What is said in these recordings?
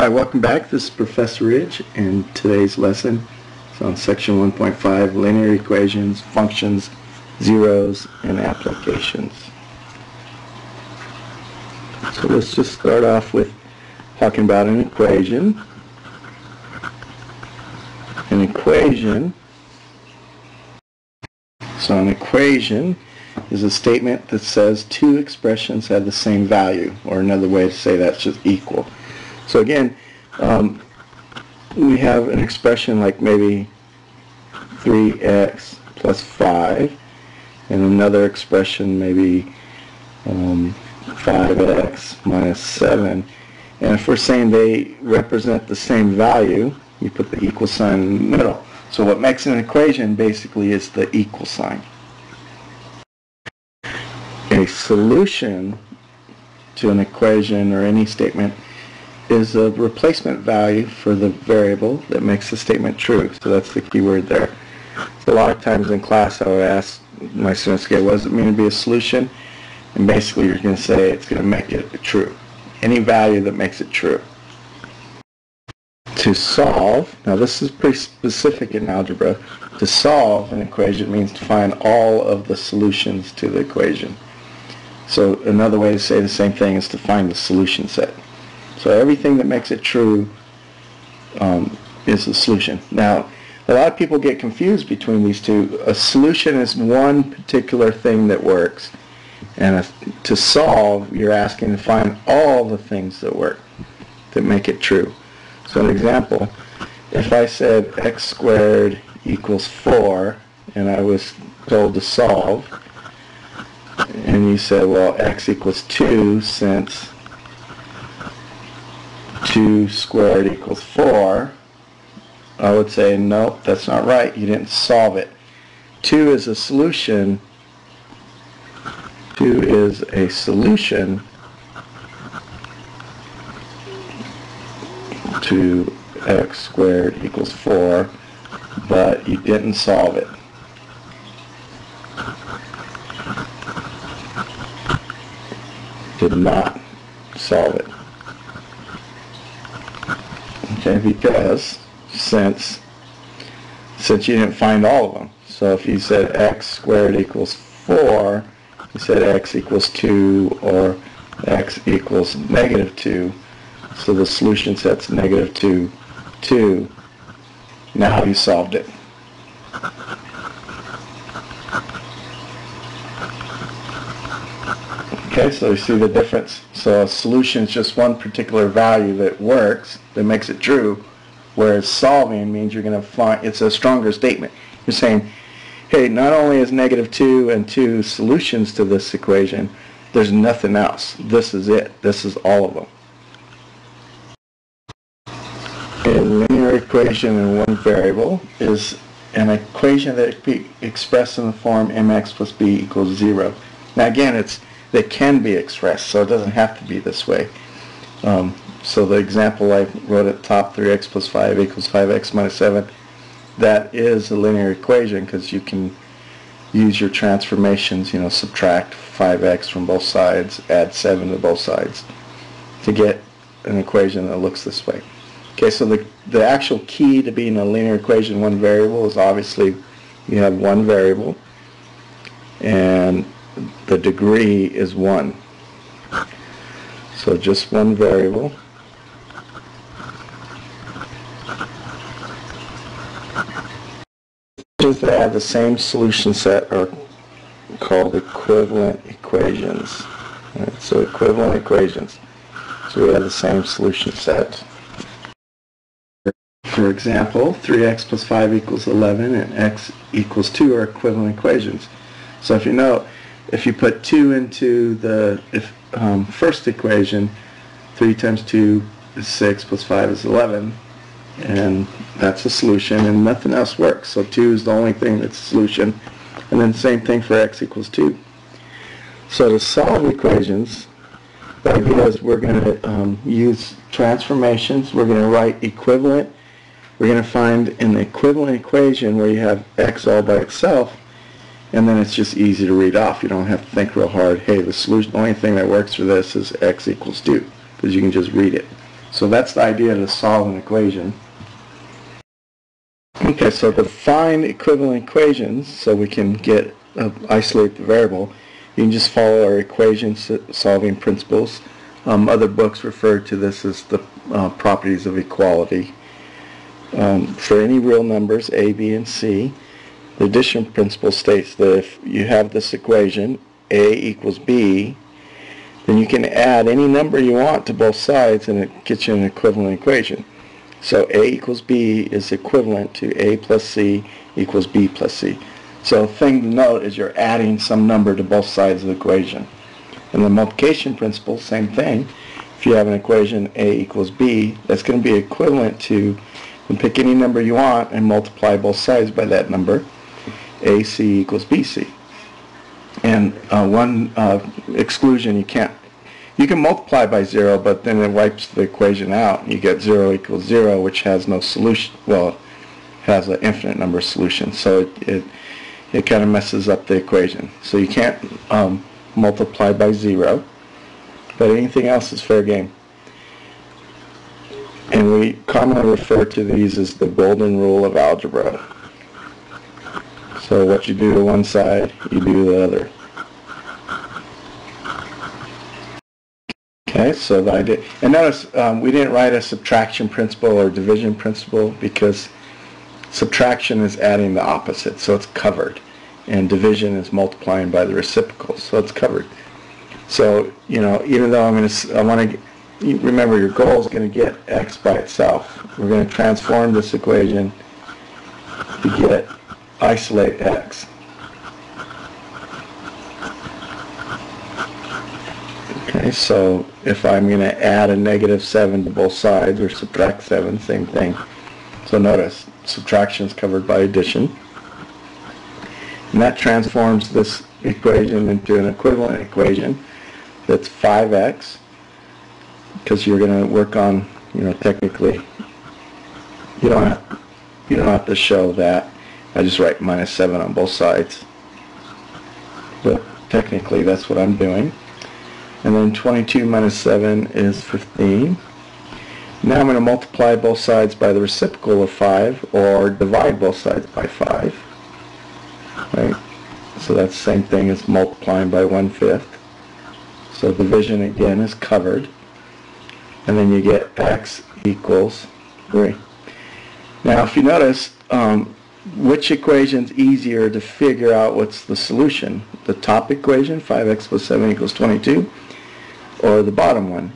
Hi, welcome back. This is Professor Ridge, and today's lesson is on section 1.5, linear equations, functions, zeros, and applications. So let's just start off with talking about an equation. An equation is a statement that says two expressions have the same value, or another way to say that's just equal. So again, we have an expression like maybe 3x plus 5, and another expression maybe 5x minus 7. And if we're saying they represent the same value, you put the equal sign in the middle. So what makes an equation basically is the equal sign. A solution to an equation or any statement is a replacement value for the variable that makes the statement true. So that's the key word there. So a lot of times in class I would ask my students, okay, what does it mean to be a solution? And basically you're going to say it's going to make it true. Any value that makes it true. To solve, now this is pretty specific in algebra, to solve an equation means to find all of the solutions to the equation. So another way to say the same thing is to find the solution set. So everything that makes it true is a solution. Now, a lot of people get confused between these two. A solution is one particular thing that works, and to solve, you're asking to find all the things that work, that make it true. So an example, if I said x squared equals 4, and I was told to solve, and you said, well, x equals 2 since 2 squared equals 4, I would say, nope, that's not right. You didn't solve it. 2 is a solution. 2 is a solution to x squared equals 4, but you didn't solve it. Did not solve it. Okay, because since you didn't find all of them. So if you said x squared equals 4, you said x equals 2 or x equals negative 2. So the solution set's negative 2, 2. Now you solved it. Okay, so you see the difference. So a solution is just one particular value that works, that makes it true, whereas solving means you're going to find, it's a stronger statement. You're saying, hey, not only is negative 2 and 2 solutions to this equation, there's nothing else. This is it. This is all of them. A linear equation in one variable is an equation that can be expressed in the form mx plus b equals 0. Now again, they can be expressed, so it doesn't have to be this way. So the example I wrote at the top, 3x plus 5 equals 5x minus 7, that is a linear equation because you can use your transformations, subtract 5x from both sides, add 7 to both sides to get an equation that looks this way. Okay, so the actual key to being a linear equation in one variable is obviously you have one variable and the degree is 1. So just one variable. Equations that have the same solution set are called equivalent equations. Right, so equivalent equations. So we have the same solution set. For example, 3x plus 5 equals 11 and x equals 2 are equivalent equations. So if you know, if you put 2 into the first equation, 3 times 2 is 6 plus 5 is 11, and that's a solution and nothing else works. So 2 is the only thing that's a solution, and then same thing for x equals 2. So to solve equations, the idea is we're going to use transformations. We're going to write equivalent. We're going to find an equivalent equation where you have x all by itself, and then it's just easy to read off. You don't have to think real hard. Hey, the only thing that works for this is x equals 2, because you can just read it. So that's the idea to solve an equation. Okay, so to find equivalent equations, so we can isolate the variable, you can just follow our equation solving principles. Other books refer to this as the properties of equality. For any real numbers, a, b, and c, the addition principle states that if you have this equation, a equals b, then you can add any number you want to both sides and it gets you an equivalent equation. So a equals b is equivalent to a plus c equals b plus c. So the thing to note is you're adding some number to both sides of the equation. And the multiplication principle, same thing. If you have an equation a equals b, that's going to be equivalent to, and pick any number you want and multiply both sides by that number, ac equals bc. And one exclusion, you can multiply by 0, but then it wipes the equation out. You get 0 equals 0, which has no solution. Well, it has an infinite number of solutions, so it kind of messes up the equation. So you can't multiply by 0, but anything else is fair game. And we commonly refer to these as the golden rule of algebra. So what you do to one side, you do to the other. Okay, so the idea, and notice we didn't write a subtraction principle or division principle because subtraction is adding the opposite, so it's covered, and division is multiplying by the reciprocal, so it's covered. So even though I want to remember your goal is going to get x by itself. We're going to transform this equation to isolate x. Okay, so if I'm going to add a -7 to both sides, or subtract 7, same thing. So notice, subtraction is covered by addition. And that transforms this equation into an equivalent equation that's 5x, because you're going to work on, technically, you don't have to show that. I just write -7 on both sides. But technically, that's what I'm doing. And then 22 minus 7 is 15. Now I'm going to multiply both sides by the reciprocal of 5, or divide both sides by 5. Right? So that's the same thing as multiplying by 1/5. So division again is covered. And then you get x equals 3. Now if you notice, which equation is easier to figure out what's the solution? The top equation, 5x plus 7 equals 22, or the bottom one?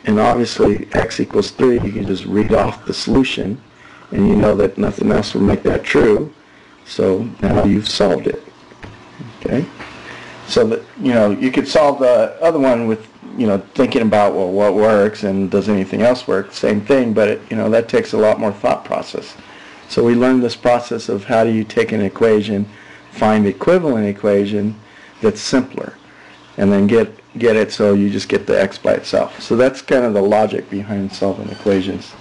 And obviously x equals 3, you can just read off the solution, and you know that nothing else will make that true, so now you've solved it. Okay? So that, you could solve the other one with, thinking about, well, what works and does anything else work? Same thing, but that takes a lot more thought process. So we learned this process of how do you take an equation, find the equivalent equation that's simpler, and then get it so you just get the x by itself. So that's kind of the logic behind solving equations.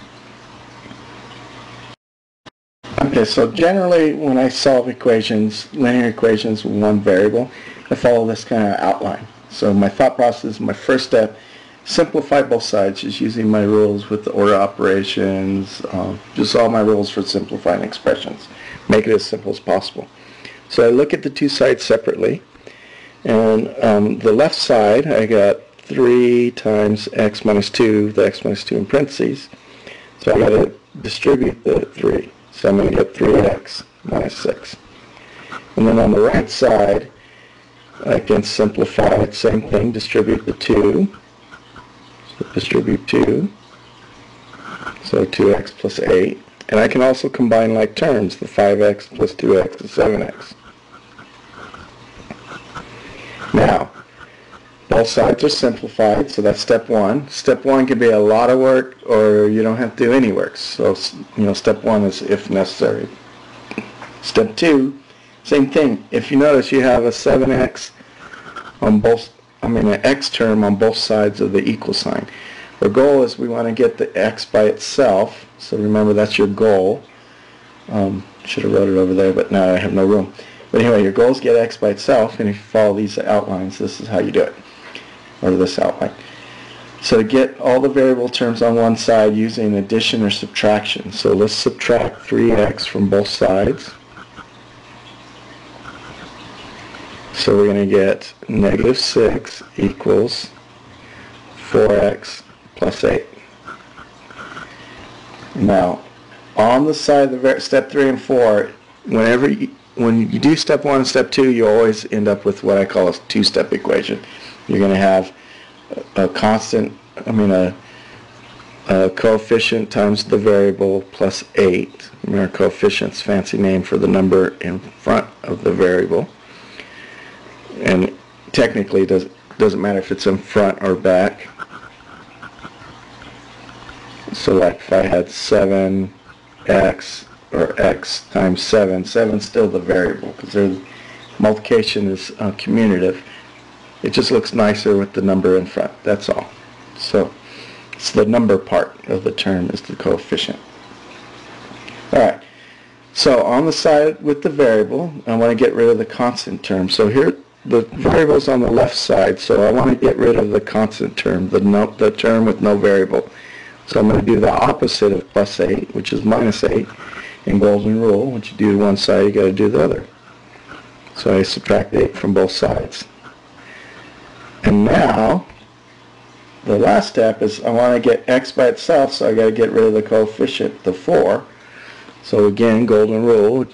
Okay, so generally when I solve equations, linear equations with one variable, I follow this kind of outline. So my thought process, my first step, simplify both sides, just using my rules with the order operations, just all my rules for simplifying expressions. Make it as simple as possible. So I look at the two sides separately, and the left side I got 3 times x minus 2, the x minus 2 in parentheses, so I got to distribute the 3. So I'm going to get 3x minus 6. And then on the right side, I can simplify it, same thing, distribute the 2. So distribute 2. So 2x plus 8. And I can also combine like terms, the 5x plus 2x is 7x. Now, both sides are simplified, so that's step 1. Step 1 can be a lot of work, or you don't have to do any work. So, step 1 is if necessary. Step 2, same thing. If you notice, you have a 7x on both, an x term on both sides of the equal sign. Our goal is we want to get the x by itself. So remember, that's your goal. Should have wrote it over there, but now I have no room. But anyway, your goal is to get x by itself, and if you follow these outlines, this is how you do it, or this outline. So to get all the variable terms on one side using addition or subtraction. So let's subtract 3x from both sides. So we're going to get negative 6 equals 4x plus 8. Now, on the side of step 3 and 4, when you do step 1 and step 2, you always end up with what I call a two-step equation. You're going to have a constant, a coefficient times the variable plus 8. Remember, coefficient's fancy name for the number in front of the variable. And technically, it doesn't matter if it's in front or back. So like if I had 7x or x times 7, 7's still the variable because multiplication is commutative. It just looks nicer with the number in front, that's all. So it's the number part of the term is the coefficient. Alright, so on the side with the variable, I want to get rid of the constant term. So here the variable's on the left side, so I want to get rid of the constant term, the term with no variable. So I'm going to do the opposite of plus 8, which is minus 8. In golden rule, once you do one side, you got to do the other. So I subtract 8 from both sides. And now, the last step is I want to get x by itself, so I got to get rid of the coefficient, the 4. So again, golden rule,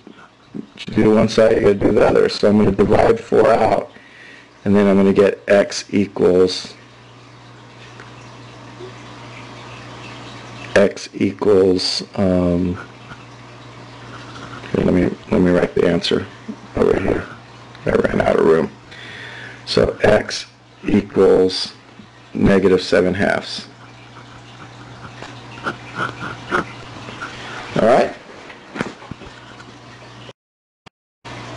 you do one side, you got to do the other. So I'm going to divide 4 out, and then I'm going to get x equals let me write the answer over here. I ran out of room. So x equals negative 7/2. Alright?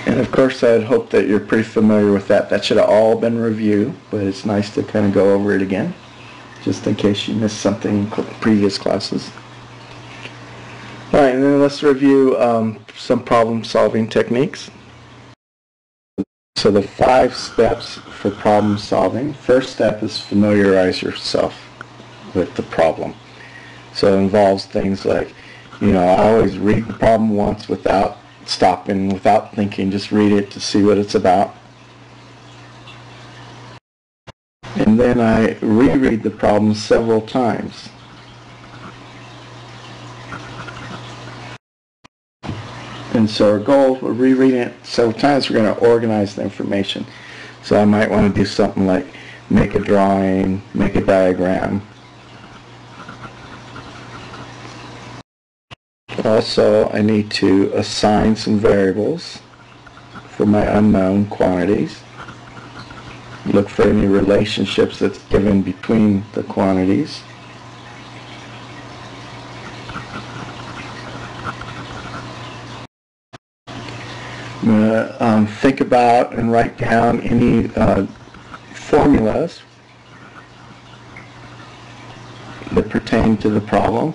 And of course I'd hope that you're pretty familiar with that. That should have all been reviewed, but it's nice to kind of go over it again, just in case you missed something in previous classes. Alright, and then let's review some problem-solving techniques. So the 5 steps for problem solving. First step is familiarize yourself with the problem. So it involves things like, I always read the problem once without stopping, without thinking, just read it to see what it's about. And then I reread the problem several times. And so our goal, we're rereading it several times, we're going to organize the information. So I might want to do something like make a drawing, make a diagram. Also, I need to assign some variables for my unknown quantities. Look for any relationships that's given between the quantities. I'm going to think about and write down any formulas that pertain to the problem.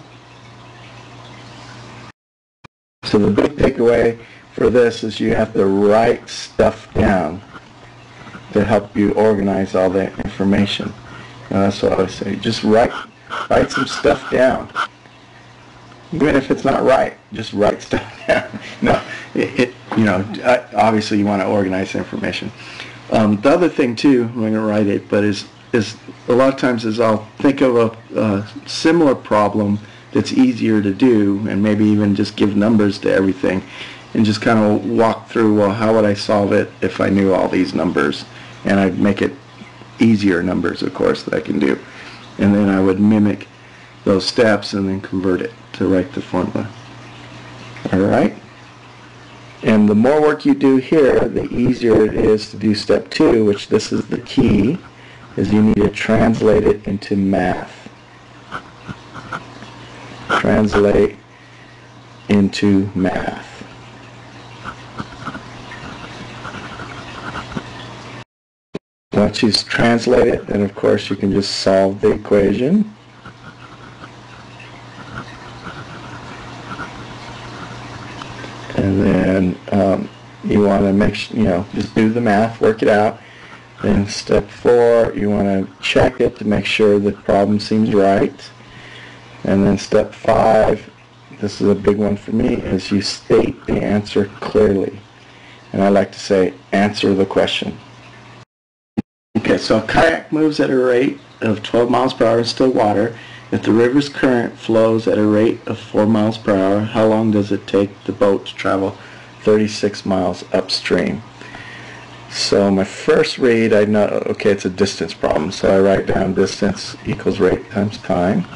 So the big takeaway for this is you have to write stuff down to help you organize all the information. That's what I would say. Just write some stuff down. Even if it's not right, just write stuff down. No, obviously you want to organize the information. The other thing too, I'm going to write it, but is a lot of times is I'll think of a similar problem that's easier to do, and maybe even just give numbers to everything, and just kind of walk through, well, how would I solve it if I knew all these numbers? And I'd make it easier numbers, of course, that I can do. And then I would mimic those steps and then convert it to write the formula. Alright? And the more work you do here, the easier it is to do step 2, which this is the key, is you need to translate it into math. Translate into math. Once you translate it, then of course you can just solve the equation. And then you want to make sure, just do the math, work it out. Then step 4, you want to check it to make sure the problem seems right. And then step 5, this is a big one for me, is you state the answer clearly. And I like to say, answer the question. Okay, so a kayak moves at a rate of 12 miles per hour in still water. If the river's current flows at a rate of 4 miles per hour, how long does it take the boat to travel 36 miles upstream? So my first read, I know, okay, it's a distance problem, so I write down distance equals rate times time.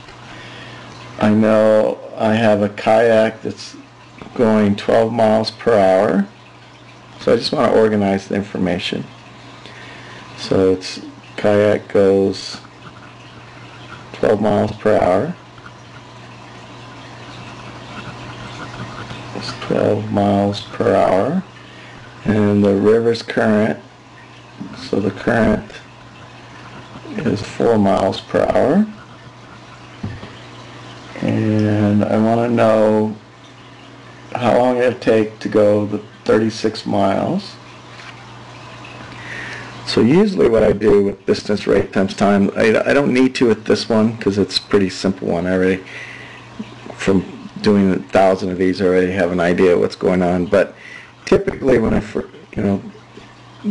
I know I have a kayak that's going 12 miles per hour, so I just want to organize the information. So it's kayak goes 12 miles per hour. It's 12 miles per hour. And the river's current, so the current is 4 miles per hour. And I want to know how long it'll take to go the 36 miles. So usually what I do with distance, rate times time, I don't need to with this one because it's a pretty simple one. I already, from doing 1,000 of these, I already have an idea of what's going on. But typically when I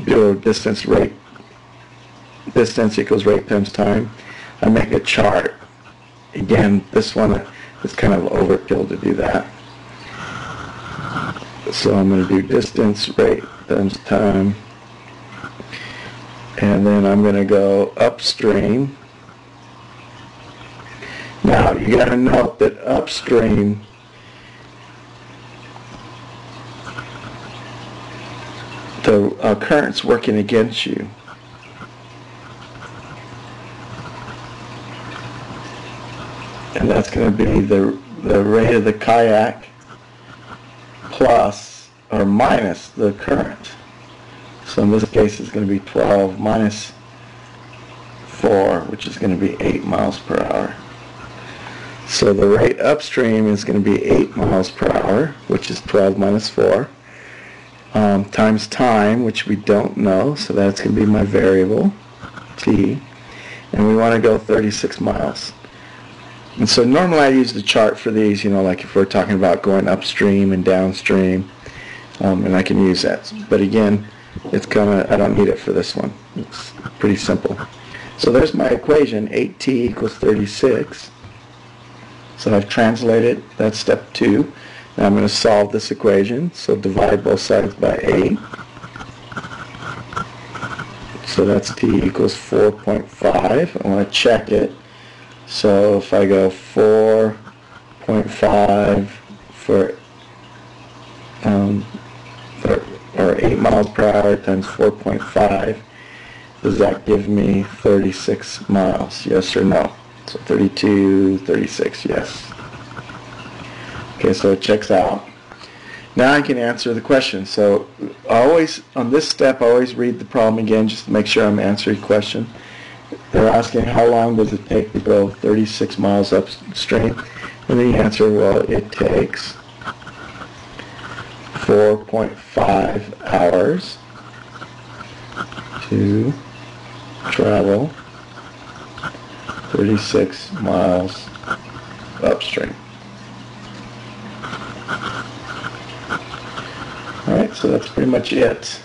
do a distance equals rate times time, I make a chart. Again, this one is kind of overkill to do that. So I'm going to do distance, rate times time. And then I'm going to go upstream. Now, you got to note that upstream, the current's working against you. And that's going to be the rate of the kayak plus or minus the current. So in this case it's going to be 12 minus 4, which is going to be 8 miles per hour. So the rate upstream is going to be 8 miles per hour, which is 12 minus 4, times time, which we don't know, so that's going to be my variable, t, and we want to go 36 miles. And so normally I use the chart for these, like if we're talking about going upstream and downstream, and I can use that. But again, I don't need it for this one. It's pretty simple. So there's my equation, 8t equals 36. So I've translated, that's step 2. Now I'm going to solve this equation, so divide both sides by 8. So that's t equals 4.5. I want to check it. So if I go 4.5 for 8 miles per hour times 4.5, does that give me 36 miles? Yes or no? So 32, 36, yes. Okay, so it checks out. Now I can answer the question. So on this step, I always read the problem again just to make sure I'm answering the question. They're asking how long does it take to go 36 miles upstream? And the answer, well, it takes 4.5 hours to travel 36 miles upstream. Alright, so that's pretty much it.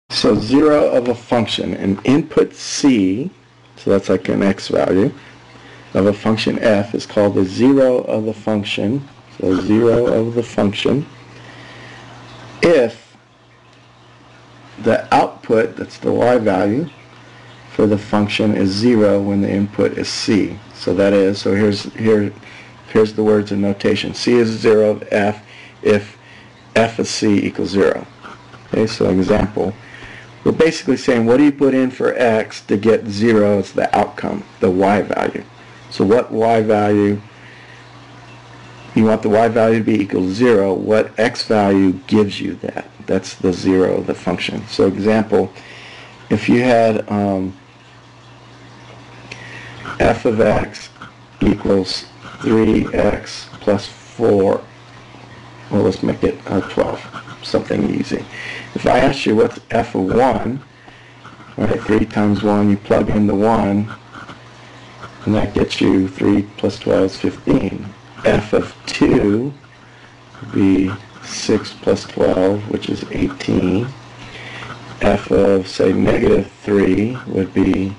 So 0 of a function, an input c, so that's like an x value, of a function f is called the 0 of the function. So 0 of the function if the output, that's the y value, for the function is 0 when the input is c. So that is, so here's the words in notation. C is 0 of f if f of c equals 0. Okay, so example. We're basically saying, what do you put in for x to get 0 as the outcome, the y value? So what y value, you want the y value to be equal to 0, what x value gives you that? That's the 0 of the function. So example, if you had f of x equals 3x plus 4, well, let's make it 12. something easy. If I ask you what's f of 1, right, 3 times 1, you plug in the 1, and that gets you 3 plus 12 is 15. F of 2 would be 6 plus 12, which is 18. F of, say, negative 3 would be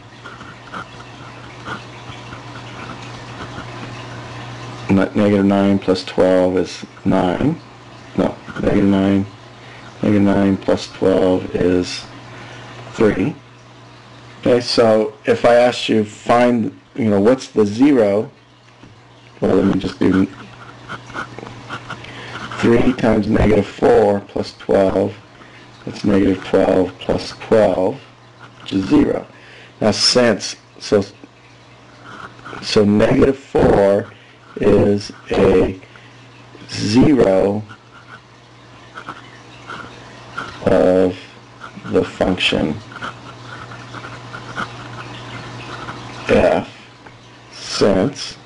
negative 9 plus 12 is 9. No, negative 9. Negative 9 plus 12 is 3. Okay, so if I asked you find, what's the 0, well, let me just do 3 times negative 4 plus 12, that's negative 12 plus 12, which is 0. Now so negative 4 is a 0 of the function f, since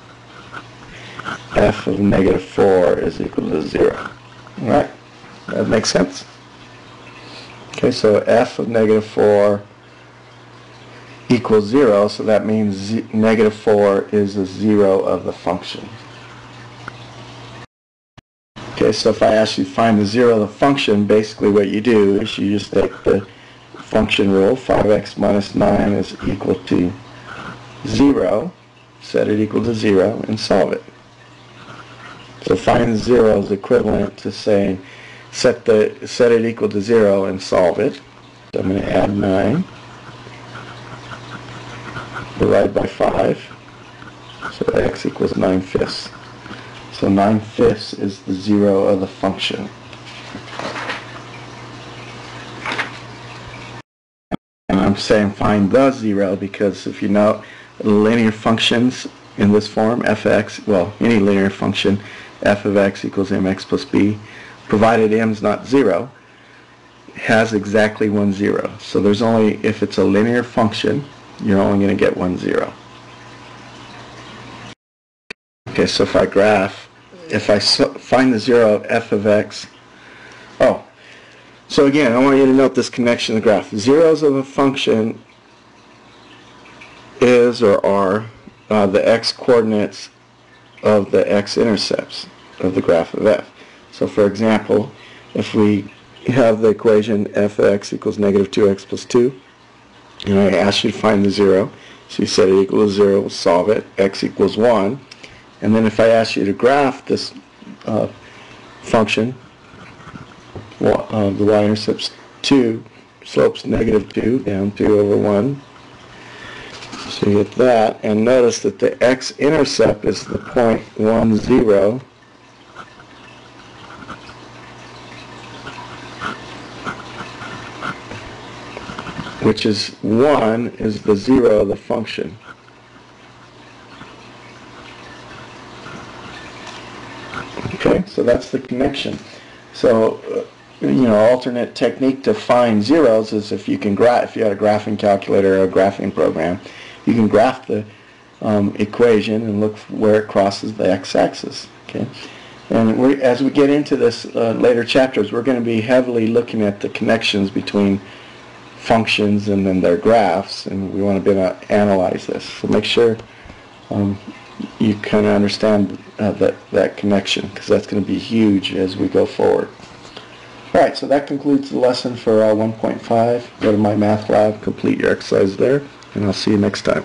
f of negative 4 is equal to 0. Alright, that makes sense? Okay, so f of negative 4 equals 0, so that means negative 4 is a 0 of the function. Okay, so if I ask you to find the 0 of the function, basically what you do is you just take the function rule, 5x minus 9 is equal to 0, set it equal to 0, and solve it. So find the 0 is equivalent to saying set it equal to 0 and solve it. So I'm going to add 9. Divide by 5. So x equals 9/5. So 9/5 is the 0 of the function. And I'm saying find the 0 because if you know linear functions in this form, fx, well, any linear function, f of x equals mx plus b, provided m is not 0, has exactly 1 0. So there's only, if it's a linear function, you're only going to get 1 0. Okay, so if I find the 0 of f of x, so again, I want you to note this connection in the graph. Zeros of a function is or are the x-coordinates of the x-intercepts of the graph of f. So for example, if we have the equation f of x equals negative 2x plus 2, and I ask you to find the 0, so you set it equal to 0, we'll solve it, x equals 1, and then if I ask you to graph this function, the y-intercept's 2, slope's negative 2, down 2 over 1, so you get that, and notice that the x-intercept is the point 1, 0, which is 1 is the 0 of the function. Okay, so that's the connection. So, alternate technique to find zeros is if you can if you had a graphing calculator or a graphing program, you can graph the equation and look where it crosses the x-axis. Okay, and as we get into this later chapters, we're going to be heavily looking at the connections between functions and then their graphs, and we want to be able to analyze this. So make sure you kind of understand that connection, because that's going to be huge as we go forward. Alright, so that concludes the lesson for 1.5. Go to my math lab, complete your exercise there, and I'll see you next time.